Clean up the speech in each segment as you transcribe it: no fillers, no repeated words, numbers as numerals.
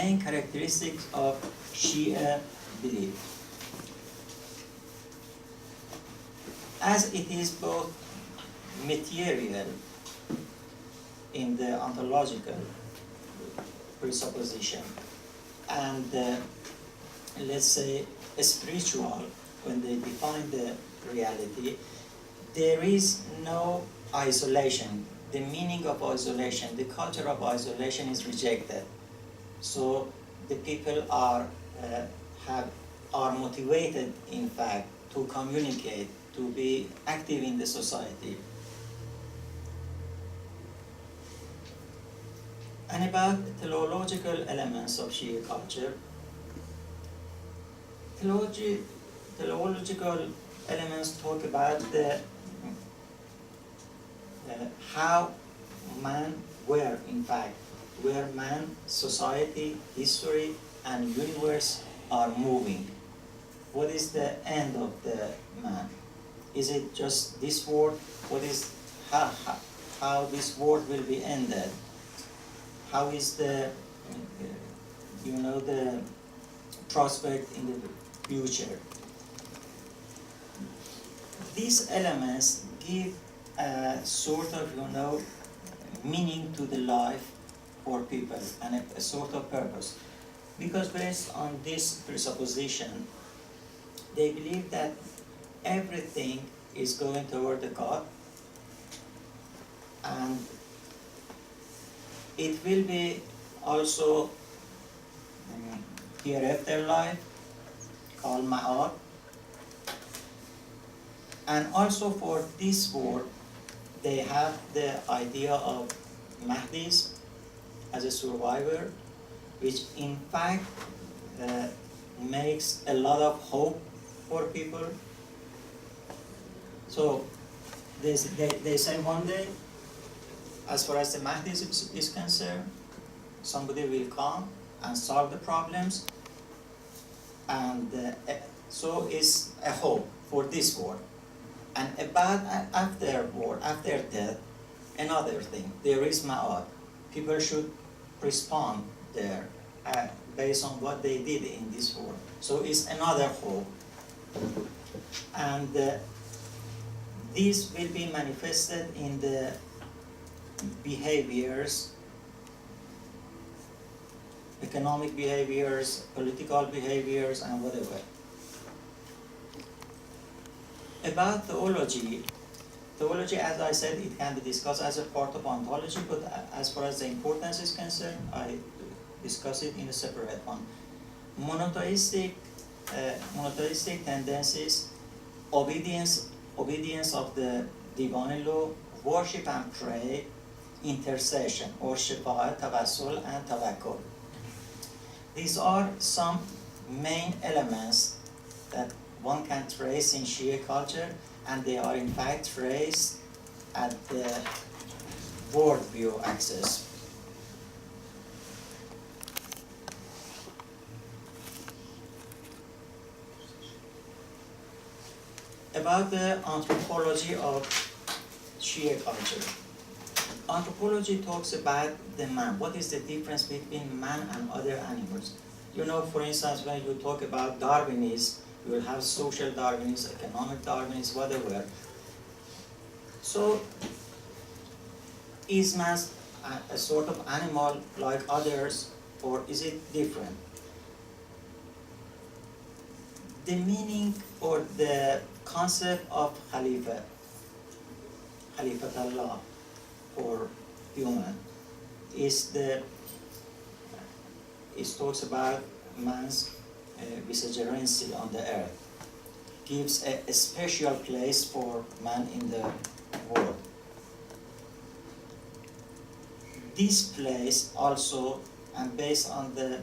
main characteristics of Shia belief. As it is both material in the ontological presupposition and let's say spiritual when they define the reality, there is no isolation. The meaning of isolation, the culture of isolation is rejected. So the people are motivated, in fact, to communicate, to be active in the society. And about teleological elements of Shia culture, teleological elements talk about the how man, where man, society, history, and universe are moving. What is the end of the man? Is it just this world? What is how this world will be ended? How is the the prospect in the future? These elements give a sort of meaning to the life for people and a sort of purpose, because based on this presupposition, they believe that everything is going toward the God, and it will be also hereafter life called Ma'ad, and also for this world they have the idea of Mahdis as a survivor, which in fact makes a lot of hope for people. So they say one day, as far as the Mahdi is concerned, somebody will come and solve the problems, and so is a hope for this world. And about after death, another thing, there is Ma'ad. People should respond there based on what they did in this world. So it's another hope. And this will be manifested in the behaviors, economic behaviors, political behaviors, and whatever. About theology, as I said, it can be discussed as a part of ontology, but as far as the importance is concerned, I discuss it in a separate one. Monotheistic tendencies, obedience of the divine law, worship and pray, intercession, or shafa'at, tawassul, and tawakkul. These are some main elements that one can trace in Shia culture, and they are in fact traced at the worldview axis. About the anthropology of Shia culture. Anthropology talks about the man. What is the difference between man and other animals? For instance, when you talk about Darwinism, you will have social Darwinism, economic Darwinism, whatever. So, is man a sort of animal like others, or is it different? The meaning or the concept of Khalifatullah for human it talks about man's vicegerency on the earth, gives a special place for man in the world. This place also, and based on the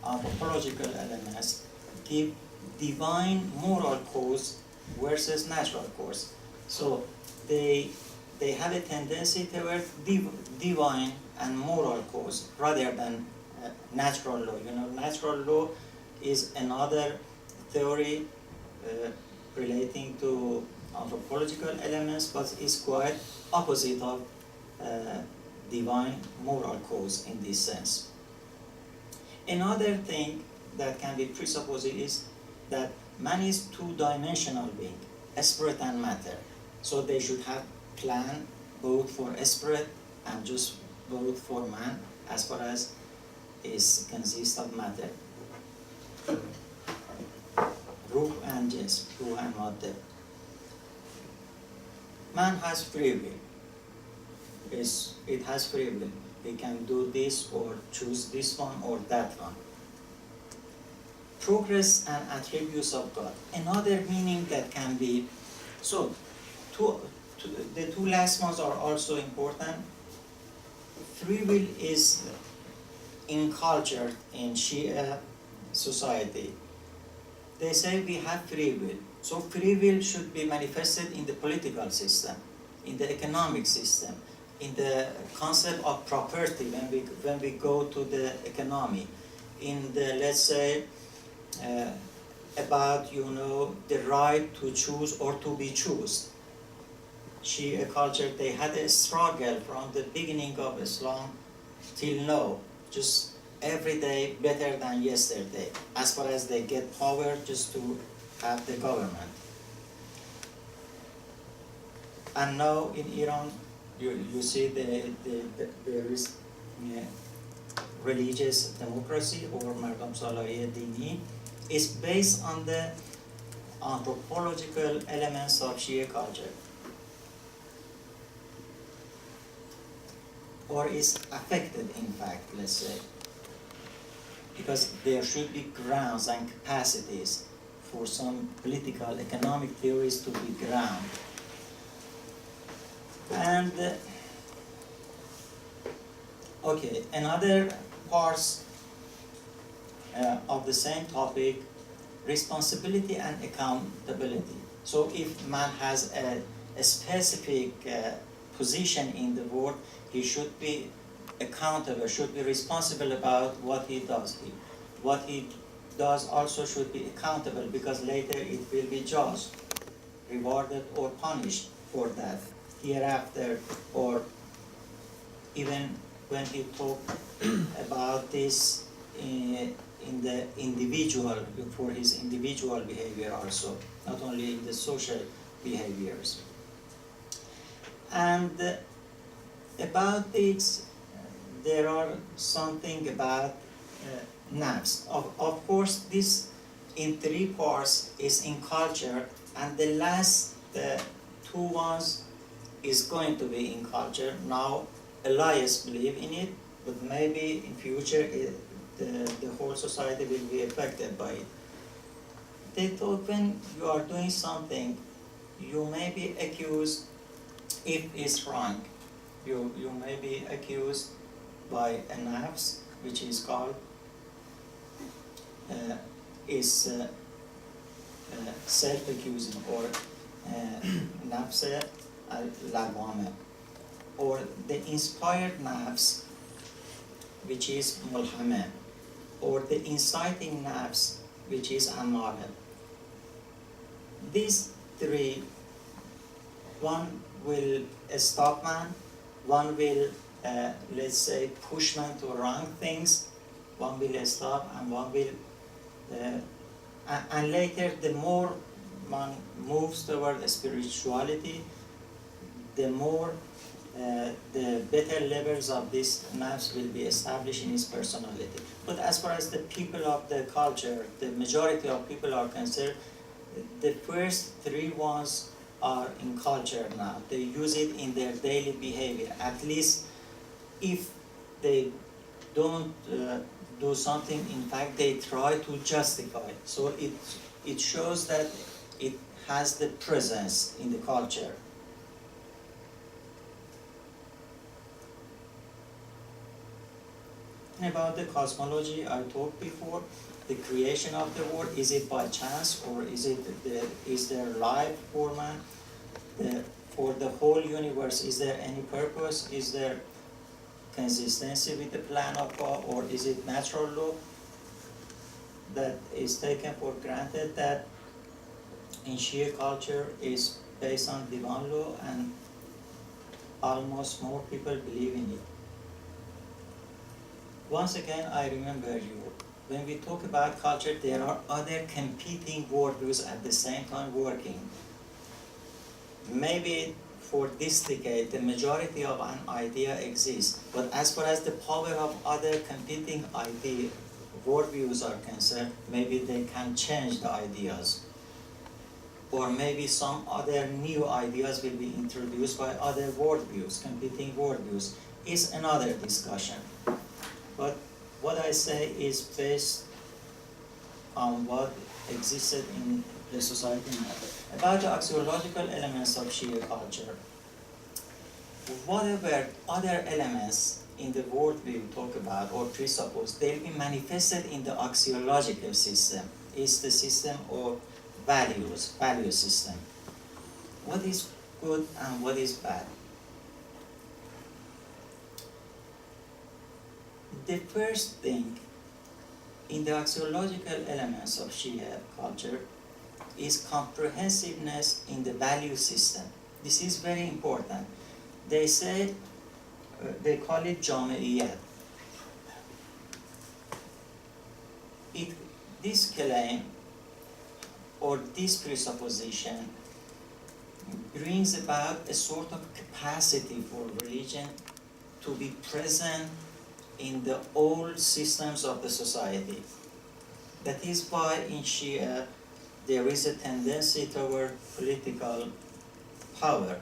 anthropological elements, give divine moral cause versus natural cause. So they have a tendency toward divine and moral cause rather than natural law. Natural law is another theory relating to anthropological elements, but is quite opposite of divine moral cause in this sense. Another thing that can be presupposed is that man is two-dimensional being, spirit and matter. So they should have plan both for spirit and just both for man as far as is consists of matter. Ruh and jism, ruh and matter. Man has free will. It has free will. He can do this or choose this one or that one. Progress and attributes of God. Another meaning that can be, so the two last ones are also important. Free will is incultured in Shi'a society. They say we have free will. So free will should be manifested in the political system, in the economic system, in the concept of property when we go to the economy, in the, let's say, about the right to choose or to be chosen. Shia culture, they had a struggle from the beginning of Islam till now, just every day better than yesterday, as far as they get power just to have the government. And now in Iran, you see there is religious democracy or Mardam Salahi Dini is based on the anthropological elements of Shia culture, or is affected, in fact, let's say, because there should be grounds and capacities for some political, economic theories to be ground. And okay, another parts of the same topic, responsibility and accountability. So if man has a specific position in the world, he should be accountable, should be responsible about what he does. What he does also should be accountable, because later it will be judged, rewarded or punished for that hereafter, or even when he talked about this in the individual, for his individual behavior also, not only in the social behaviors. And about this, there are something about nafs. Of course, this in three parts is in culture, and the last two ones is going to be in culture. Now, Elias believe in it, but maybe in future the whole society will be affected by it. They thought when you are doing something, you may be accused, if it's wrong, you may be accused by a nafs, which is called self-accusing, or nafs al-lawame, or the inspired nafs, which is mulhama, or the inciting nafs, which is amara. These three, one will stop man, one will, let's say, push man to wrong things, one will stop, and one will, and later the more man moves toward spirituality, the more the better levels of these nafs will be established in his personality. But as far as the people of the culture, the majority of people are concerned, the first three ones are in culture now. They use it in their daily behavior. At least if they don't do something, in fact, they try to justify it. So it shows that it has the presence in the culture. About the cosmology, I talked before, the creation of the world, is it by chance, or is there life for man? For the whole universe, is there any purpose? Is there consistency with the plan of God, or is it natural law that is taken for granted, that in Shia culture is based on divine law, and almost more people believe in it? once again, I remember you. When we talk about culture, there are other competing worldviews at the same time working. Maybe for this decade, the majority of an idea exists, but as far as the power of other competing worldviews are concerned, maybe they can change the ideas. Or maybe some other new ideas will be introduced by other worldviews, competing worldviews. Is another discussion. But what I say is based on what existed in the society now. About the axiological elements of Shia culture, whatever other elements in the worldview talk about or presuppose, they'll be manifested in the axiological system. It's the system of values, value system. What is good and what is bad? The first thing in the axiological elements of Shia culture is comprehensiveness in the value system. This is very important. They say, they call it Jami'iyat. This claim or this presupposition brings about a sort of capacity for religion to be present in the old systems of the society. That is why in Shia there is a tendency toward political power.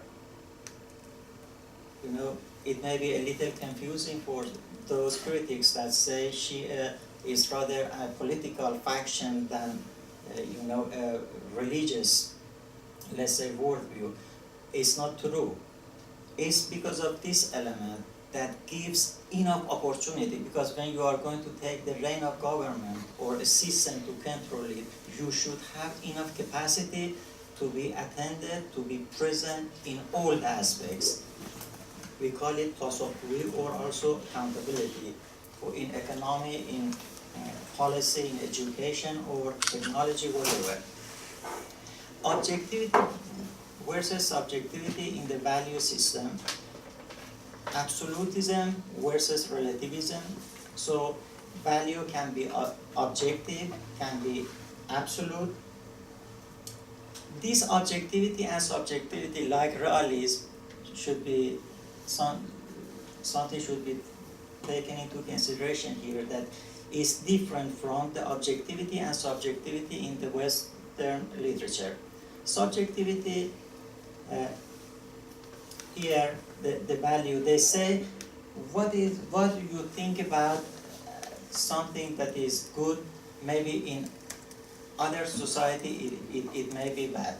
You know, it may be a little confusing for those critics that say Shia is rather a political faction than, a religious, let's say, worldview. It's not true. It's because of this element that gives enough opportunity, because when you are going to take the reign of government or a system to control it, you should have enough capacity to be attended, to be present in all aspects. We call it tasawwur or also accountability, or in economy, in policy, in education or technology, whatever. Objectivity versus subjectivity in the value system. Absolutism versus relativism. So value can be objective, can be absolute. This objectivity and subjectivity, like realism, should be something should be taken into consideration here, that is different from the objectivity and subjectivity in the Western literature. Subjectivity, here the value, they say what do you think about something that is good, maybe in other society it may be bad.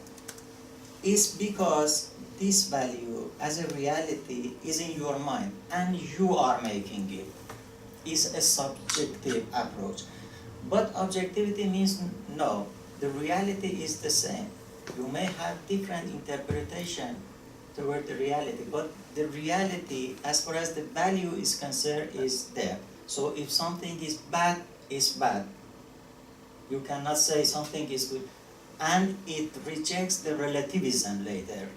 It's because this value as a reality is in your mind and you are making it. It's a subjective approach. But objectivity means no, the reality is the same. You may have different interpretation toward the reality, but the reality, as far as the value is concerned, is there. So if something is bad, it's bad. You cannot say something is good. And it rejects the relativism later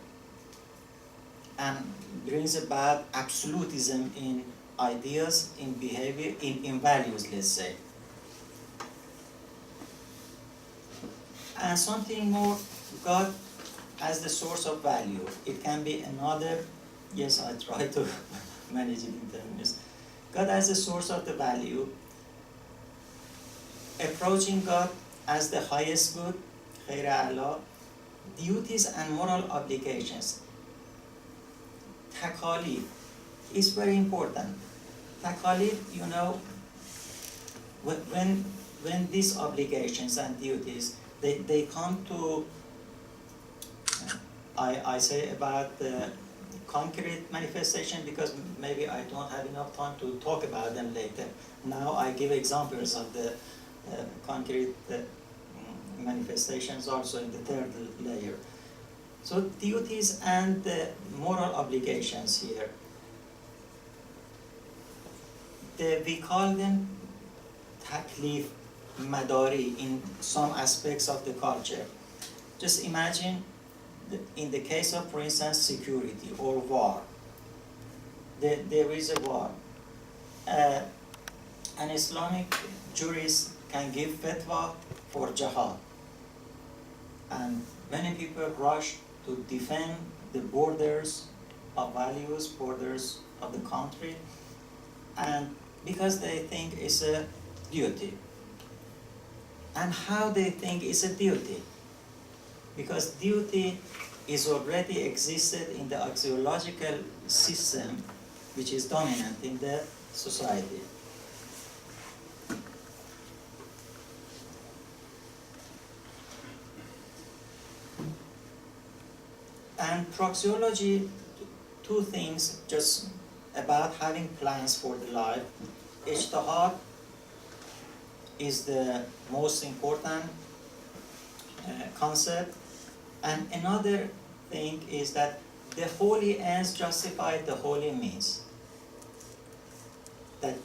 and brings about absolutism in ideas, in behavior, in values, let's say. And something more, God as the source of value. It can be another, yes, I try to manage it in 10 minutes. God as the source of the value, approaching God as the highest good, Khair Allah, duties and moral obligations. Takalif is very important. Takalif, when these obligations and duties, they come to, I say about the concrete manifestation because maybe I don't have enough time to talk about them later. Now I give examples of the concrete manifestations also in the third layer. So duties and the moral obligations here, we call them taklif madari in some aspects of the culture. Just imagine in the case of, for instance, security or war. There is a war. an Islamic jurist can give fatwa for jihad. And many people rush to defend the borders of values, borders of the country, and because they think it's a duty. And how they think it's a duty? Because duty is already existed in the axiological system which is dominant in the society. And praxeology, two things just about having plans for the life. Ijtihad is the most important concept. And another thing is that the holy ends justify the holy means. That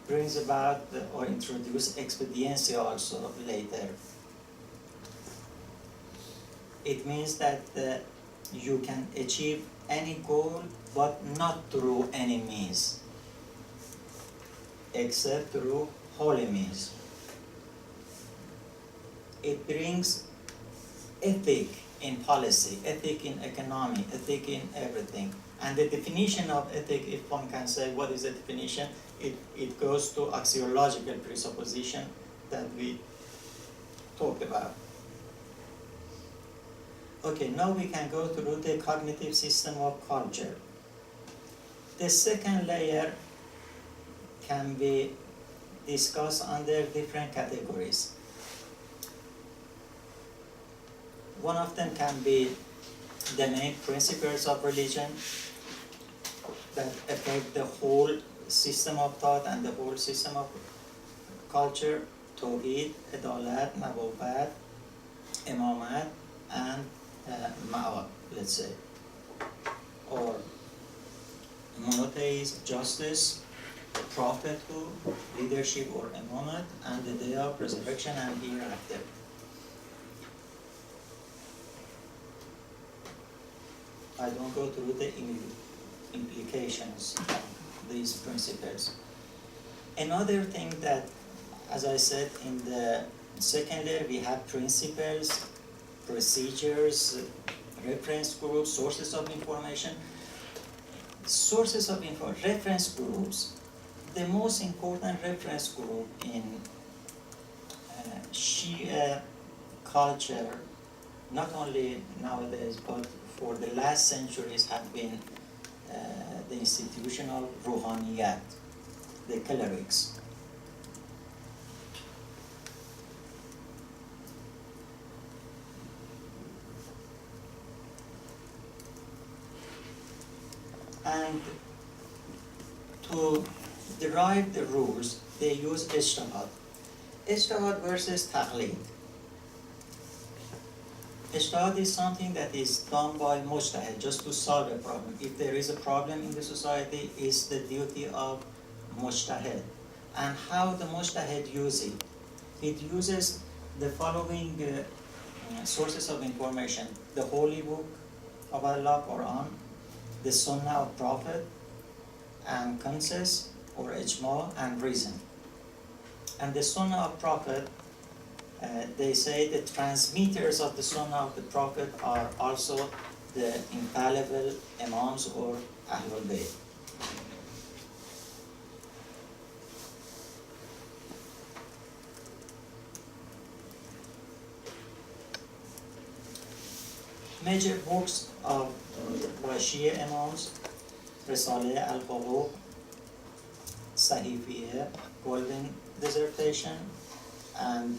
brings about or introduce expediency also later. It means that you can achieve any goal, but not through any means, except through holy means. It brings ethic in policy, ethic in economy, ethic in everything. And the definition of ethic, if one can say what is the definition, it goes to axiological presupposition that we talked about. Okay, now we can go through the cognitive system of culture. The second layer can be discussed under different categories. One of them can be the main principles of religion that affect the whole system of thought and the whole system of culture: Tawhid, Adalat, Nabuwwat, Imamat, and Ma'ad, let's say. Or monotheism, justice, prophethood, leadership or imamat, and the day of resurrection and hereafter. I don't go through the implications of these principles. Another thing that, as I said, in the second layer we have principles, procedures, reference groups, sources of information. Sources of info, reference groups. The most important reference group in Shi'a culture, not only nowadays, but for the last centuries, have been the institution of Ruhaniyat, the clerics. And to derive the rules, they use ijtihad. Ijtihad versus taqlid. Ijtihad is something that is done by mujtahid just to solve a problem. If there is a problem in the society, it's the duty of mujtahid. And how the mujtahid uses it? It uses the following sources of information: the Holy Book of Allah, Quran, the Sunnah of Prophet, and consensus or ijma and reason. And the Sunnah of Prophet, they say the transmitters of the Sunnah of the Prophet are also the infallible Imams or Ahlul Bayt. Major books of by Shia Imams: Risaleh, Al-Huquq, Sahifiyya, Golden Dissertation, and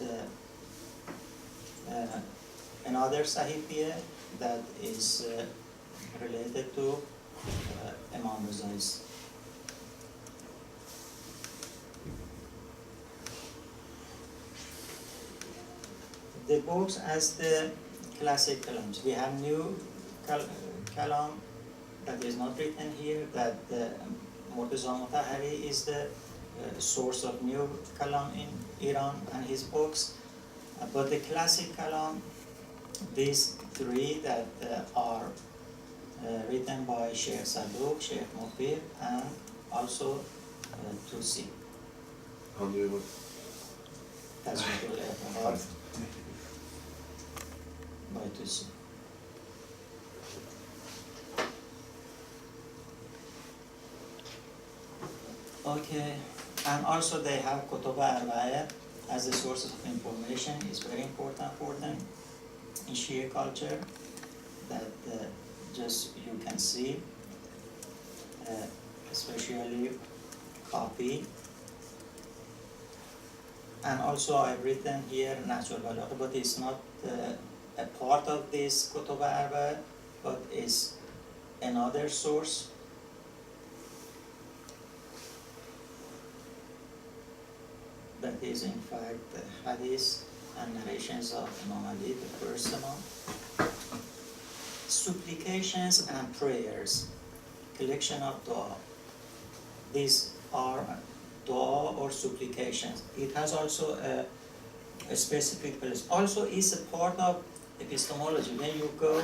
another Sahifiyya that is related to Imam Rizai's. The books as the classic kalams. We have new kalam that is not written here, that Murtaza Mutahhari is the source of new kalam in Iran and his books. But the classic kalam, these three that are written by Sheikh Saduq, Sheikh Mufir, and also Tusi. Kan du... That's what we'll have by to see. Okay, and also they have Kutub Arba'ah as a source of information. Is very important for them in Shia culture, that just you can see, especially copy. And also I've written here natural balagha, but it's not a part of this Kutub Arba'ah, but is another source. That is in fact the hadith and narrations of Imam Ali, the personal. Supplications and prayers, collection of dua. These are dua or supplications. It has also a specific place. Also is a part of epistemology. When you go,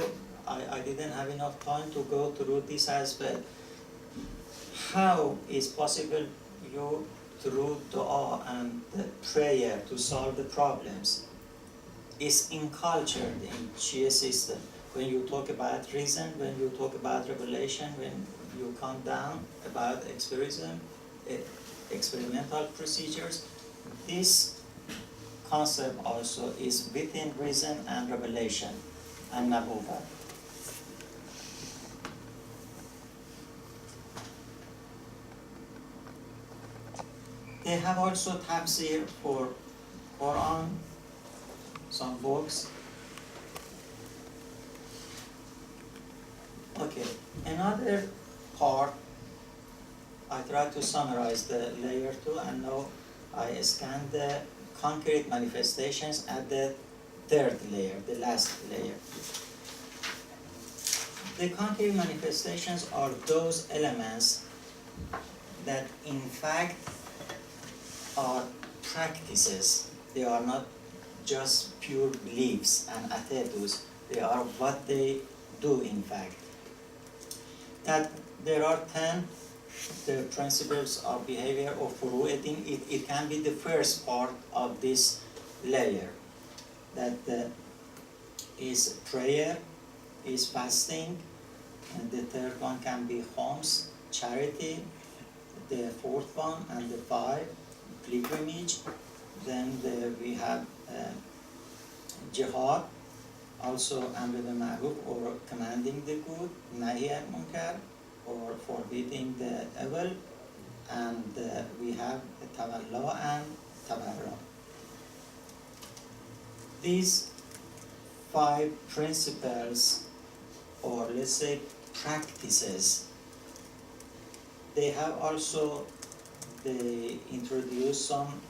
I didn't have enough time to go through this aspect. How is possible you through dua and the prayer to solve the problems? Is incultured in Shia system. When you talk about reason, when you talk about revelation, when you come down about experimental procedures, this concept also is within reason and revelation and nabuwah. They have also tafsir for Quran, some books. Okay, another part, I try to summarize the layer 2, and now I scan the concrete manifestations at the third layer, the last layer. The concrete manifestations are those elements that in fact are practices. They are not just pure beliefs and attitudes. They are what they do in fact. That there are 10 the principles of behavior of furu'eddin. It can be the first part of this layer. That is prayer, is fasting, and the third one can be homs, charity, the fourth one and the 5, pilgrimage. Then we have jihad, also amr bil ma'ruf or commanding the good, nahi al munkar or forbidding the evil, and we have tawalla and tabarra. These 5 principles, or let's say practices, they have also, they introduce some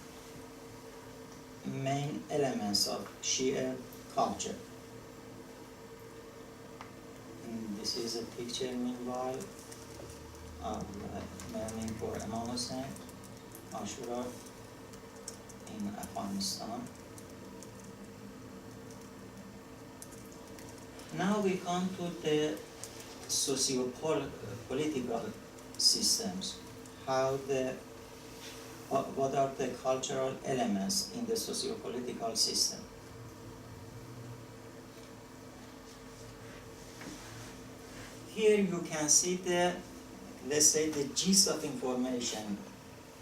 main elements of Shia culture. And this is a picture, meanwhile, of mourning for Imam Hussein, Ashura, in Afghanistan. Now we come to the socio-political systems. What are the cultural elements in the socio-political system? Here you can see the, let's say, the gist of information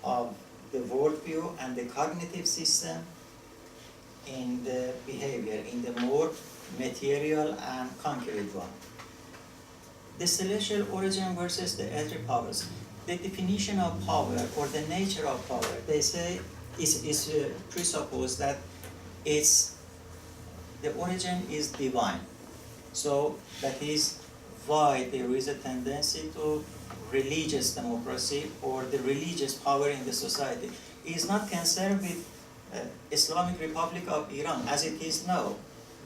of the worldview and the cognitive system in the behavior, in the more material and concrete one. The celestial origin versus the earthly powers. The definition of power or the nature of power, they say, is presupposed that the origin is divine. So that is why there is a tendency to religious democracy or the religious power in the society. It is not concerned with Islamic Republic of Iran as it is now.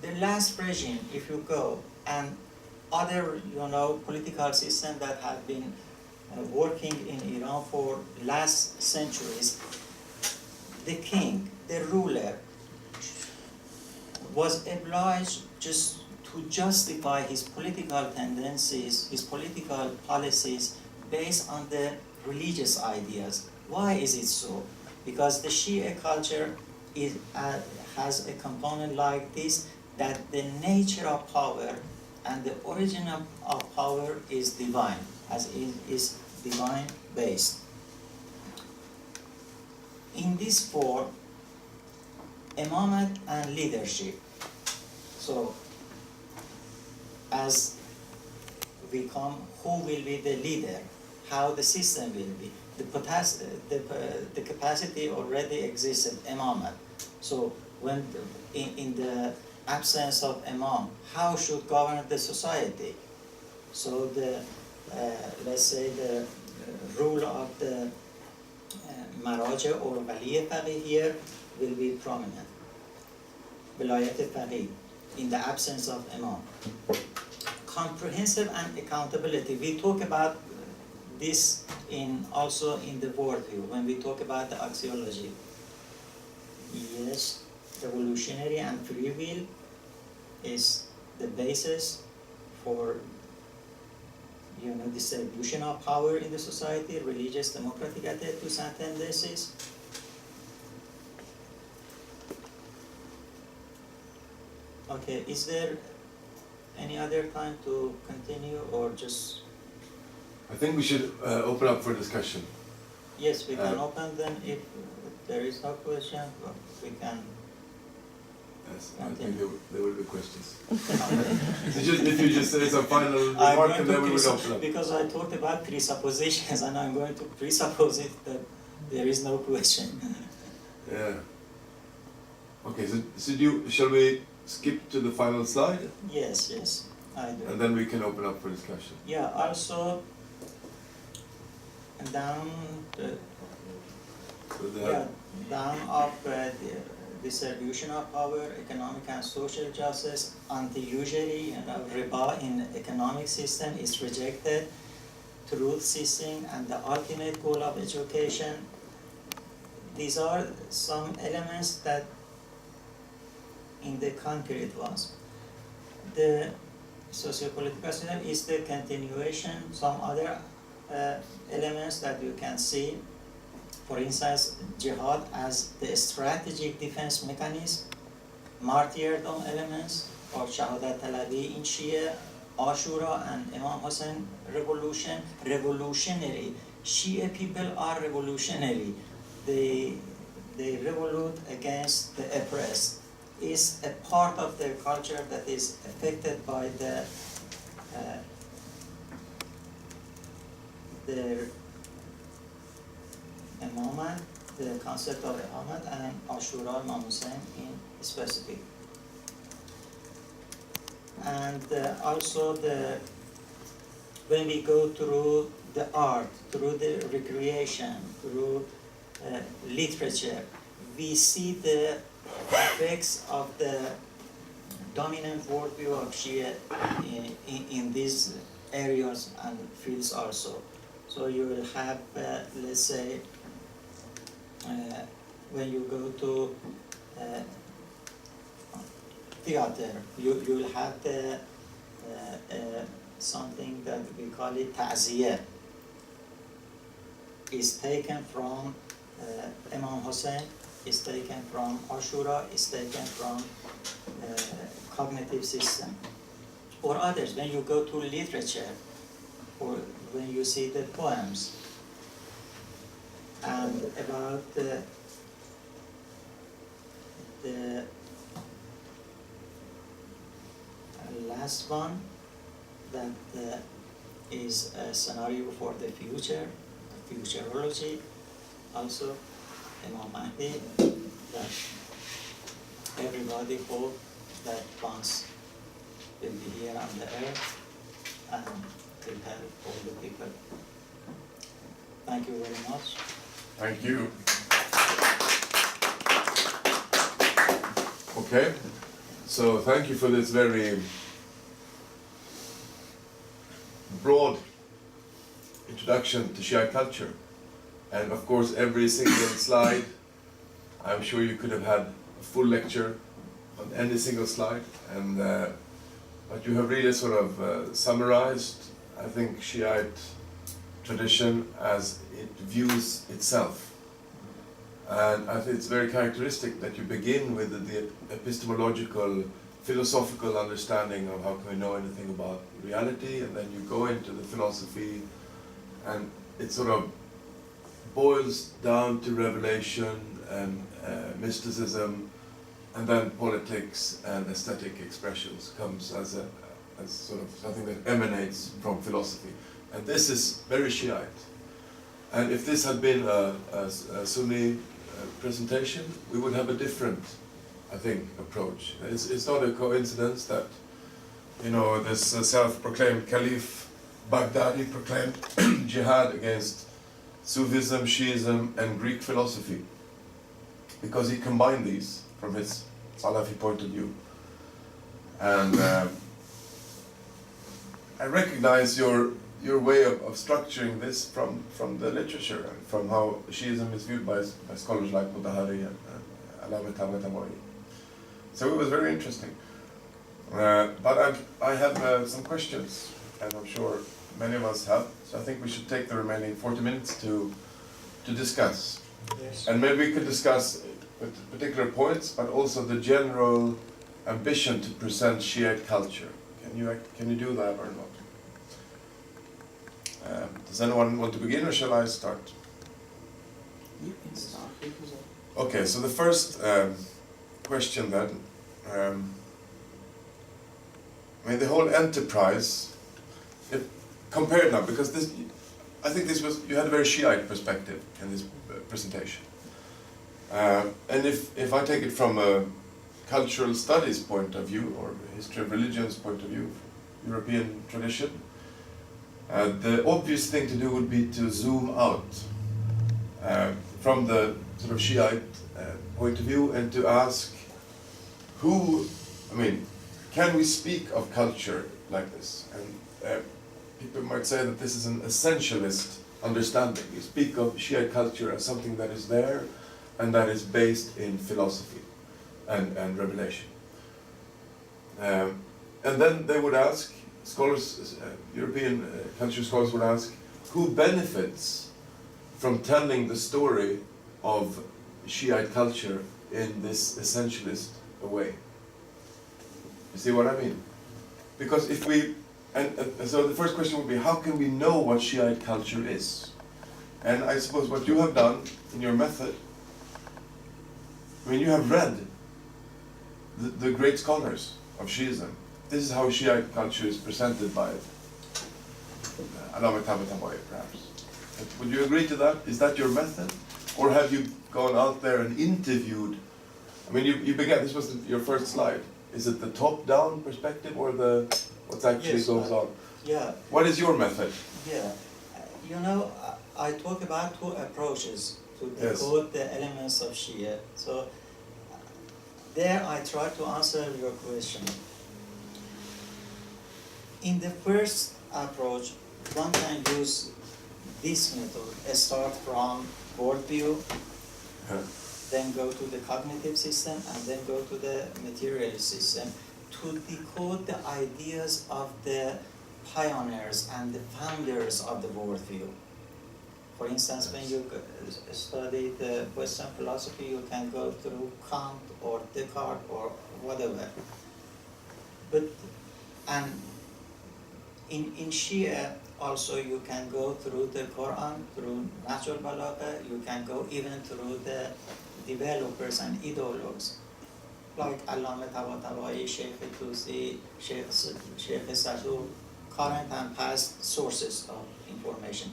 The last regime, if you go, and other political systems that have been working in Iran for last centuries, the king, the ruler, was obliged just to justify his political tendencies, his political policies based on the religious ideas. Why is it so? because the Shia culture has a component like this, that the nature of power and the origin of power is divine, as is divine based. In this form, imamat and leadership. So, as we come, who will be the leader, how the system will be. The capacity already existed, imamat. So, when in the absence of imam, how should govern the society? So the let's say the rule of the maraja or wali faqih here will be prominent. Wilayat faqih in the absence of imam. Comprehensive and accountability. We talk about this also in the worldview when we talk about the axiology. Yes, revolutionary and free will is the basis for distribution of power in the society, religious, democratic to some tendencies. Okay, is there any other time to continue or just? I think we should open up for discussion. Yes, we can open then if there is no question, we can. Yes, I think there will be questions. If you just say some final remark and then we will open up. Because I talked about presuppositions and I'm going to presuppose it that there is no question. Yeah. Okay, so shall we skip to the final slide? Yes, I do. And then we can open up for discussion. Yeah, also down of the distribution of power, economic and social justice, anti-usury, riba in economic system is rejected, truth seeking and the ultimate goal of education. These are some elements that in the concrete ones. The socio-political system is the continuation, some other elements that you can see. For instance, jihad as the strategic defense mechanism, martyrdom elements, or shahadat talabi in Shia, Ashura and Imam Hussein revolution, revolutionary. Shia people are revolutionary. They revolute against the oppressed. Is a part of their culture that is affected by their imamat, the concept of imamat, and Ashura, Imam Hussein in specific. And also when we go through the art, through the recreation, through literature, we see the effects of the dominant worldview of Shia in these areas and fields also. So you will have, let's say, when you go to theater, you will have something that we call it ta'ziyah. Is taken from Imam Hussein, is taken from Ashura, is taken from cognitive system. Or others, when you go to literature, or when you see the poems, and about the last one, that is a scenario for the future, futurology, also Imam Mahdi, that everybody hope that once will be here on the earth and will help all the people. Thank you very much. Thank you. Okay, so thank you for this very broad introduction to Shia culture. And of course, every single slide, I'm sure you could have had a full lecture on any single slide. And but you have really sort of summarized, I think, Shiite tradition as it views itself. And I think it's very characteristic that you begin with the epistemological, philosophical understanding of how can we know anything about reality, and then you go into the philosophy, and it sort of boils down to revelation and mysticism, and then politics and aesthetic expressions comes as sort of something that emanates from philosophy. And this is very Shiite. And if this had been a Sunni presentation, we would have a different, I think, approach. It's not a coincidence that, you know, this self-proclaimed Caliph Baghdadi proclaimed jihad against Sufism, Shi'ism, and Greek philosophy, because he combined these from his Salafi point of view. And I recognize your way of structuring this from the literature and from how Shi'ism is viewed by scholars like Mutahari and Allama Tabatabai. So it was very interesting. But I have some questions, and I'm sure many of us have. So I think we should take the remaining 40 minutes to discuss. Yes. And maybe we could discuss particular points, but also the general ambition to present Shiite culture. Can you do that or not? Does anyone want to begin, or shall I start? You can start. Okay, so the first question then, I mean, the whole enterprise, compared now, because this, I think this was, you had a very Shiite perspective in this presentation. And if I take it from a cultural studies point of view, or history of religions point of view, European tradition, the obvious thing to do would be to zoom out from the sort of Shiite point of view and to ask can we speak of culture like this? And people might say that this is an essentialist understanding. You speak of Shiite culture as something that is there and that is based in philosophy and revelation. And then they would ask, scholars, European culture scholars would ask, who benefits from telling the story of Shiite culture in this essentialist way? You see what I mean? Because if we, and so the first question would be, how can we know what Shiite culture is? And I suppose what you have done in your method, I mean, you have read the great scholars of Shi'ism. This is how Shiite culture is presented by Allama Tabatabai, perhaps. Would you agree to that? Is that your method? Or have you gone out there and interviewed? I mean, you began, this was your first slide. Is it the top-down perspective or the what actually goes on? Yeah. What is your method? Yeah. You know, I talk about two approaches to decode the elements of Shia. So there I try to answer your question. In the first approach, one can use this method, start from worldview, then go to the cognitive system, and then go to the materialist system to decode the ideas of the pioneers and the founders of the worldview. For instance, when you study the Western philosophy, you can go through Kant or Descartes or whatever. But, and in Shia, also you can go through the Quran, through natural balagha, you can go even through the developers and ideologues, like Allama Tabatabai, Sheikh Tusi, Sheikh Sadur, current and past sources of information.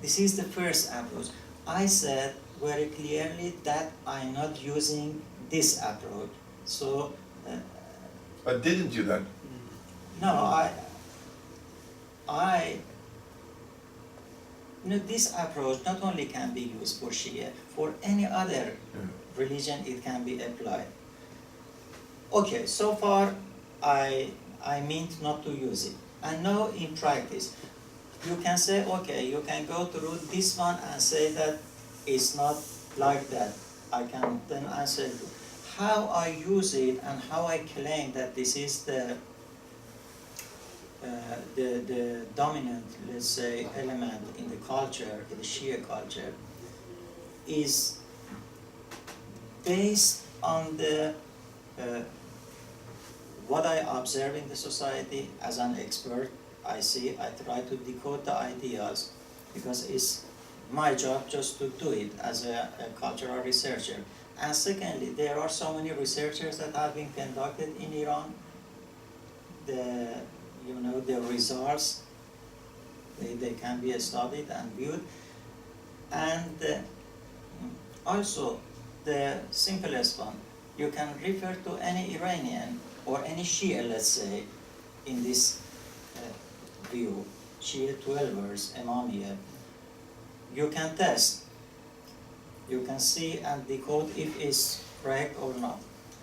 This is the first approach. I said very clearly that I'm not using this approach. So. But didn't you then? No, this approach not only can be used for Shia, for any other religion it can be applied. Okay, so far I meant not to use it. And now in practice, you can say, okay, you can go through this one and say that it's not like that. I can then answer how I use it and how I claim that this is the dominant, let's say, element in the culture, in the Shia culture, is based on the what I observe in the society as an expert, I try to decode the ideas because it's my job just to do it as a cultural researcher. And secondly, there are so many researchers that have been conducted in Iran. The results, they can be studied and viewed. And also, the simplest one, you can refer to any Iranian or any Shia, let's say, in this view, Shia 12ers, Imamiyah. You can test, you can see and decode if it's correct or not.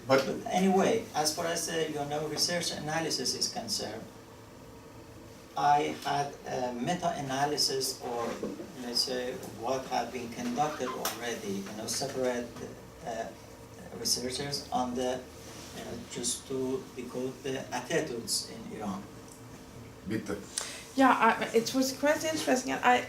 But anyway, as far as research analysis is concerned, I had a meta-analysis, or let's say what had been conducted already, separate researchers on the just to decode the attitudes in Iran. Bitte. Yeah, it was quite interesting. And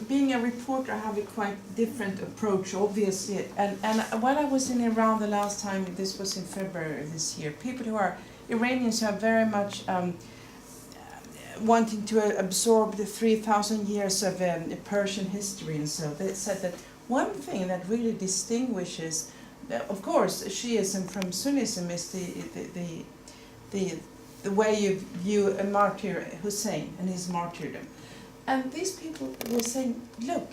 being a reporter, I have a quite different approach, obviously. And when I was in Iran the last time, this was in February this year, people who are Iranians who are very much wanting to absorb the 3,000 years of Persian history, and so they said that one thing that really distinguishes, of course, Shiism from Sunnism is the way you view a martyr, Hussein, and his martyrdom. And these people were saying, look,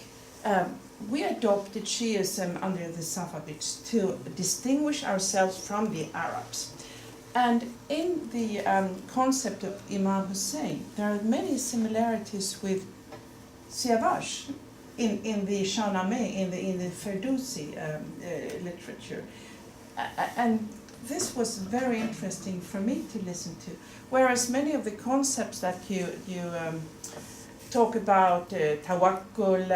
we adopted Shiism under the Safavids to distinguish ourselves from the Arabs. And in the concept of Imam Hussein, there are many similarities with Siavash in the Shahnameh, in the Ferdowsi literature. And this was very interesting for me to listen to. Whereas many of the concepts that you talk about, tawakkul,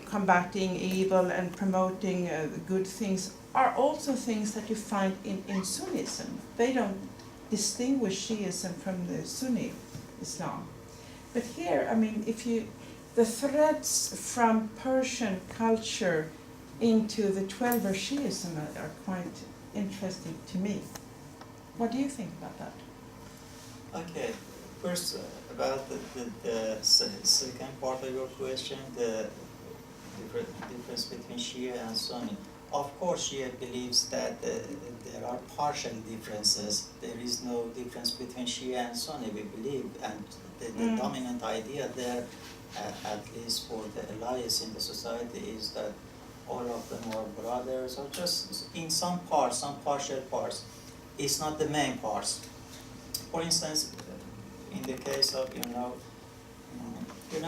combating evil and promoting good things, are also things that you find in Sunnism. They don't distinguish Shiism from the Sunni Islam. But here, the threads from Persian culture into the 12er Shiism are quite interesting to me. What do you think about that? Okay, first about the second part of your question, the difference between Shia and Sunni. Of course, Shia believes that there are partial differences. There is no difference between Shia and Sunni, we believe, and the dominant idea there, at least for the alliance in the society, is that all of them are brothers, or just in some parts, some partial parts. It's not the main parts. For instance, in the case of,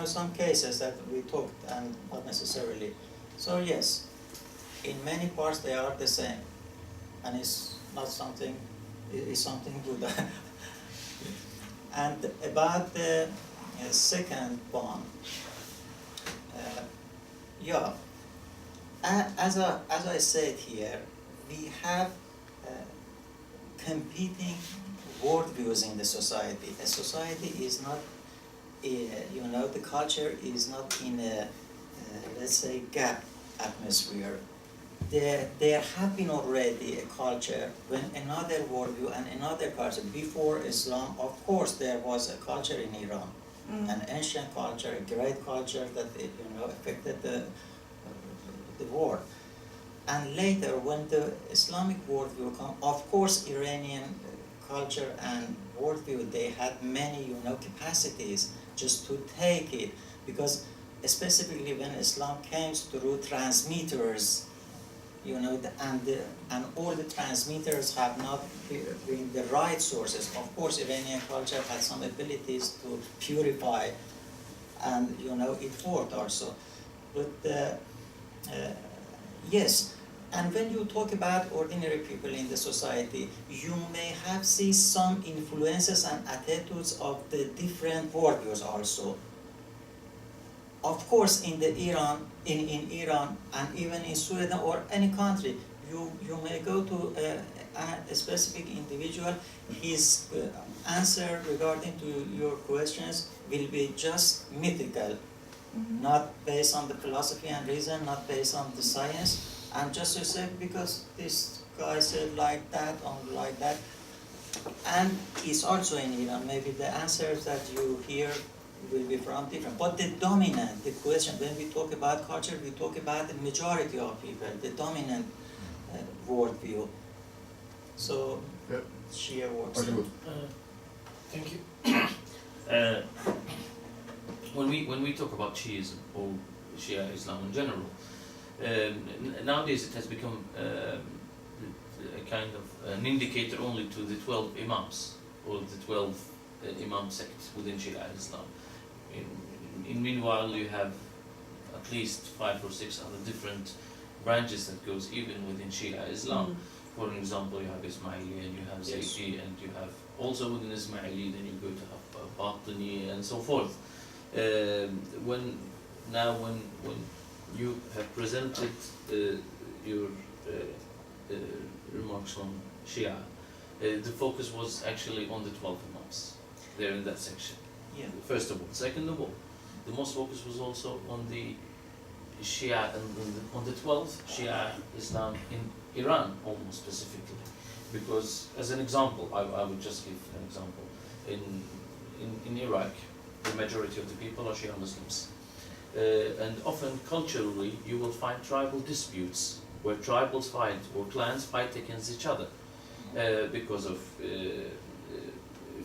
some cases that we took, and not necessarily. So yes, in many parts they are the same, and it's not something, it's something good. And about the second one, as I said here, we have competing worldviews in the society. A society is not, the culture is not in a, let's say, gap atmosphere. There have been already a culture when another worldview and another culture, before Islam, of course there was a culture in Iran, an ancient culture, a great culture that affected the world. And later, when the Islamic worldview came, of course Iranian culture and worldview, they had many capacities just to take it, because specifically when Islam came through transmitters, and all the transmitters have not been the right sources. Of course, Iranian culture had some abilities to purify, and it worked also. But yes, and when you talk about ordinary people in the society, you may have seen some influences and attitudes of the different worldviews also. Of course, in Iran, and even in Sweden or any country, you may go to a specific individual. His answer regarding to your questions will be just mythical, not based on the philosophy and reason, not based on the science. And just to say, because this guy said like that, or like that, and it's also in Iran, maybe the answers that you hear will be from different. But the dominant, the question, when we talk about culture, we talk about the majority of people, the dominant worldview. So, Yep. Shia works. Okay, good. Thank you. When we talk about Shiism or Shia Islam in general, nowadays it has become a kind of an indicator only to the 12 imams or the 12 imam sect within Shia Islam. In meanwhile, you have at least 5 or 6 other different branches that goes even within Shia Islam. For example, you have Ismaili and you have Zaidi, and you have also within Ismaili, then you go to Batini and so forth. When you have presented your remarks on Shia, the focus was actually on the 12 imams there in that section. Yeah. First of all. Second of all, the most focus was also on the Shia and on the 12th Shia Islam in Iran, almost specifically. Because, as an example, I would just give an example. In Iraq, the majority of the people are Shia Muslims. And often, culturally, you will find tribal disputes where tribals fight or clans fight against each other because of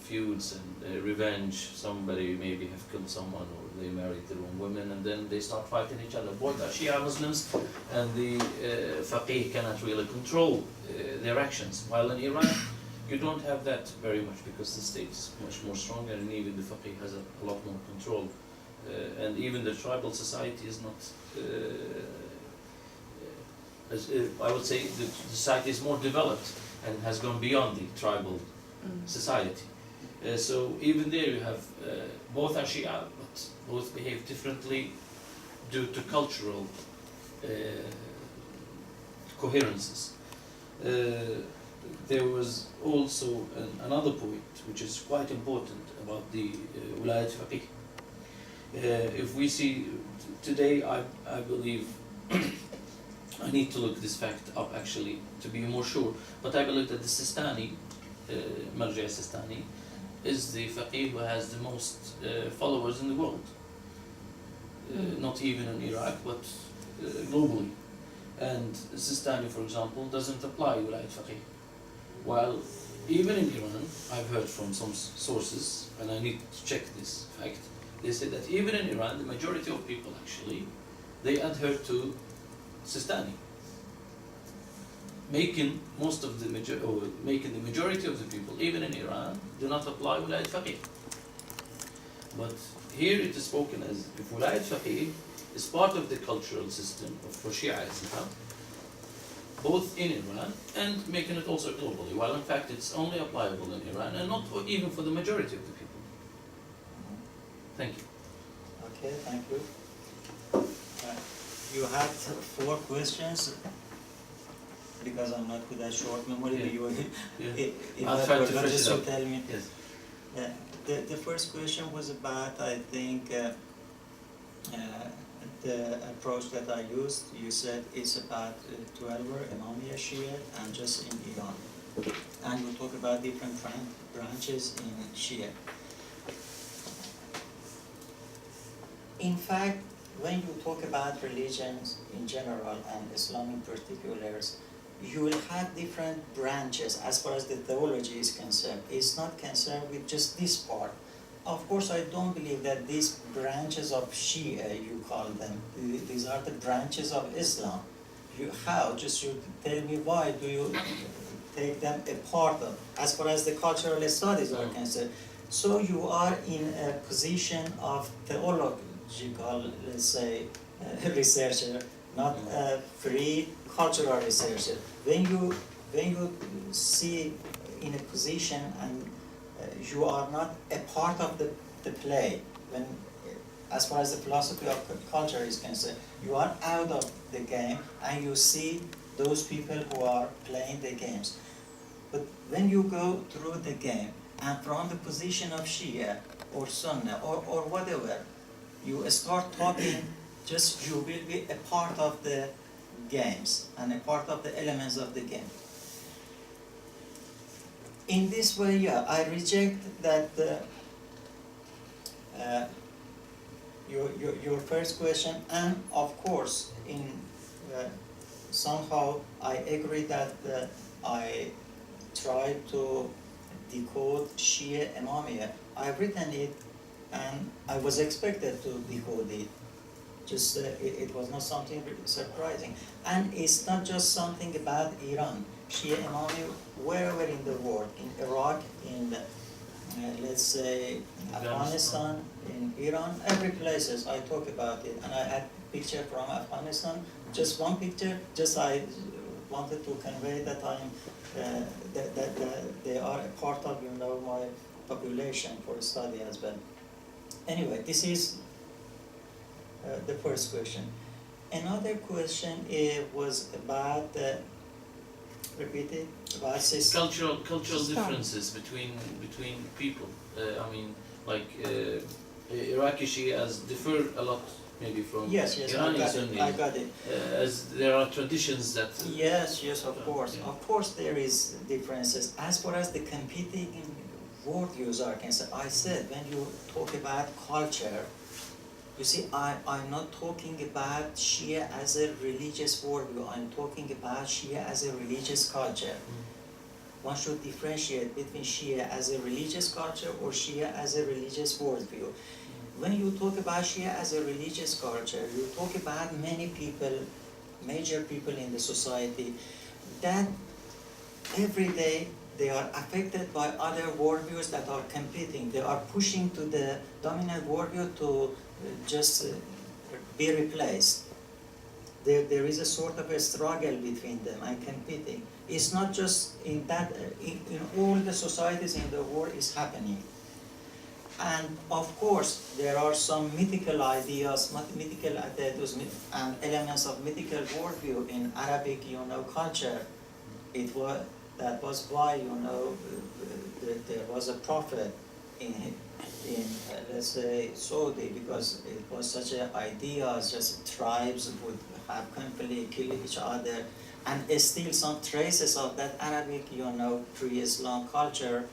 feuds and revenge. Somebody maybe have killed someone, or they married the wrong women, and then they start fighting each other. Both are Shia Muslims, and the faqih cannot really control their actions. While in Iran, you don't have that very much, because the state is much more stronger, and even the faqih has a lot more control. And even the tribal society is not, I would say the society is more developed and has gone beyond the tribal society. So even there you have, both are Shia, but both behave differently due to cultural coherences. There was also another point which is quite important about the Wilayat Faqih. If we see today, I believe, I need to look this fact up actually to be more sure, but I believe that the Sistani, Marja Sistani, is the faqih who has the most followers in the world. Not even in Iraq, but globally. And Sistani, for example, doesn't apply Wilayat Faqih. While even in Iran, I've heard from some sources, and I need to check this fact, they say that even in Iran, the majority of people actually, they adhere to Sistani, making the majority of the people, even in Iran, do not apply Wilayat Faqih. But here it is spoken as if Wilayat Faqih is part of the cultural system for Shia Islam, both in Iran and making it also globally, while in fact it's only applicable in Iran and not even for the majority of the people. Thank you. Okay, thank you. You had 4 questions. Because I'm not good at short memory, if I'll I try to forgot, fresh just it up. tell me. Yes. The first question was about, I think, the approach that I used. You said it's about 12 Imamiyya Shia and just in Iran. And you talk about different branches in Shia. In fact, when you talk about religions in general and Islam in particular, you will have different branches as far as the theology is concerned. It's not concerned with just this part. Of course, I don't believe that these branches of Shia, you call them, these are the branches of Islam. How? Just you tell me why do you take them a part of, as far as the cultural studies are concerned. So you are in a position of theological, let's say, researcher, not a free cultural researcher. When you see in a position and you are not a part of the play, when as far as the philosophy of culture is concerned, you are out of the game and you see those people who are playing the games. But when you go through the game and from the position of Shia or Sunnah or whatever, you start talking, just you will be a part of the games and a part of the elements of the game. In this way, yeah, I reject that your first question, and of course, in somehow I agree that I try to decode Shia Imamiyya. I've written it, and I was expected to decode it. Just it was not something really surprising, and it's not just something about Iran. Shia Imamiyya wherever in the world, in Iraq, in let's say Afghanistan, in Iran, every places I talk about it, and I had picture from Afghanistan, just one picture. Just I wanted to convey that I'm that they are a part of my population for study as well. Anyway, this is the first question. Another question was about repeat it, about Cultural Start. differences between people. I mean, like Iraqi Shias differ a lot, maybe from yes, Iranian I Sunnis. got it. As there are traditions that. Yes, of course. Yeah. Of course there is differences. As far as the competing worldviews are concerned, I said when you talk about culture, you see, I'm not talking about Shia as a religious worldview. I'm talking about Shia as a religious culture. One should differentiate between Shia as a religious culture or Shia as a religious worldview. When you talk about Shia as a religious culture, you talk about many people, major people in the society, that every day they are affected by other worldviews that are competing. They are pushing to the dominant worldview to just be replaced. There is a sort of a struggle between them and competing. It's not just in that, in all the societies in the world is happening. And of course, there are some mythical ideas, mythical attitudes, and elements of mythical worldview in Arabic, culture. That was why, there was a prophet in let's say Saudi, because it was such an idea, just tribes would have conflict, kill each other, and still some traces of that Arabic, pre-Islam culture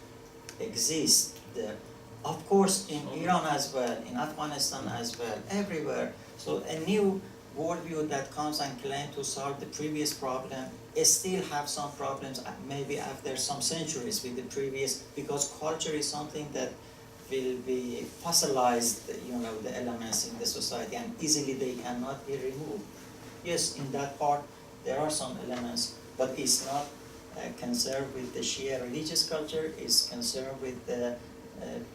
exist there. Of course, in Iran as well, in Afghanistan as well, everywhere. So a new worldview that comes and claims to solve the previous problem still have some problems, maybe after some centuries with the previous, because culture is something that will be fossilized, the elements in the society, and easily they cannot be removed. Yes, in that part there are some elements, but it's not concerned with the Shia religious culture, it's concerned with the